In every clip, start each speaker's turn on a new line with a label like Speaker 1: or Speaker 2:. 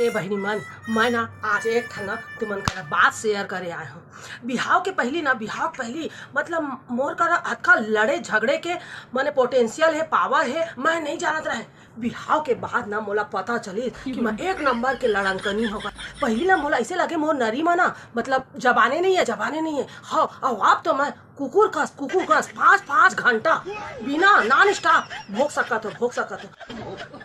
Speaker 1: ए बहनी मन, मैं ना आज एक ठना तुमन करा बात शेयर करे आए हूँ। बिहाव के पहली मतलब मोर करा अतका लड़े झगड़े के माने पोटेंशियल है, पावर है, मैं नहीं जानत रहे। बिहाव के बाद ना मोला पता चली कि मैं एक नंबर के लड़नकनी होगा। पहली ना मोला ऐसे लगे मोर नरी माना मतलब जबाने नहीं है। हाँ, और अब तो मैं कुकुर कस 5 घंटा बिना नॉन स्टॉप भोग सकत हो।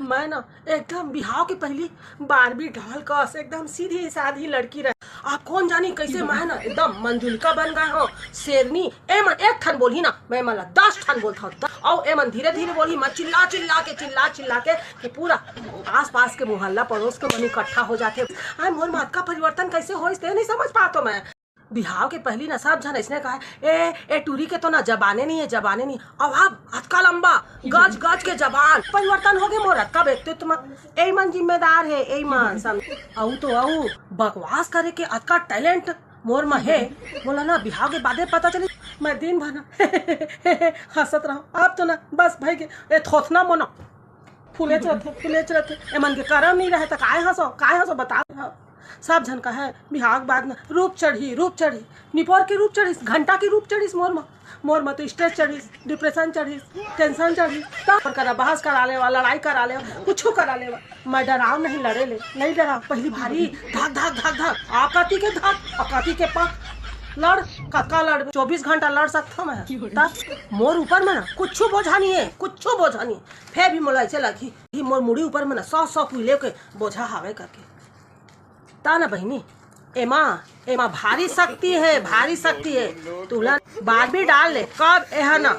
Speaker 1: मैं ना एकदम बिहाव के पहली बारबी ढाल कस एकदम सीधी साधी लड़की रहे। आप कौन जानी कैसे मैं ना एकदम मंजुलिका बन गए हो, शेरनी। ए मन एक ठन बोली ना, मैं मला 10 ठन बोलता हूँ। और ए मन धीरे धीरे बोली, मैं चिल्ला के कि पूरा आस पास के मोहल्ला पड़ोस के मन इकट्ठा हो जाते। आई मोर मात का परिवर्तन कैसे हो इससे नहीं समझ पाता मैं। बिहाव के पहली ना सब जन इसने कहा ए टूरी के तो ना जबाने नहीं है। अब अतका लंबा गज के जबान परिवर्तन हो गए मोर अतका व्यक्तित्व में। ए मन जिम्मेदार है, ए मन सम आऊ बकवास करे के अतका टैलेंट मोर में है। बोला ना बिहाव के बादे पता चली मैं दिन भर ना हंसत रहो। अब तो ना बस भाई के थोथना मोना फूले रहते ए मन के करम नहीं रहे तो काय हंसो बता। सब झन का है बिहाव के बाद ना रूप चढ़ी निपोर के रूप चढ़ी, घंटा की रूप चढ़ी मोर में तो स्ट्रेस चढ़ी, डिप्रेशन चढ़ी, टेंशन चढ़ी, तब करा बहस करा ले, लड़ाई करा ले, कुछ करा ले। मैं डराव नहीं, लड़े ले नहीं डरा। पहली भारी धक आकाती के पक लड़ कक्का लड़ 24 घंटा लड़ सकता मैं। तब मोर ऊपर में ना कुछ बोझा नहीं है। फिर भी मोला ऐसे लगी कि मोर मुड़ी ऊपर में ना 100 कुले के बोझा हावे करके ता ना बहनी। एमा भारी शक्ति है। तुला बारबी डाल ले कब एहा ना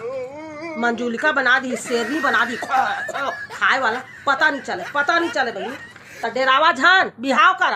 Speaker 1: मंजुलिका बना दी, शेरनी बना दी, खाए वाला पता नहीं चले बहनी। तो डेरावा झान बिहाव करा।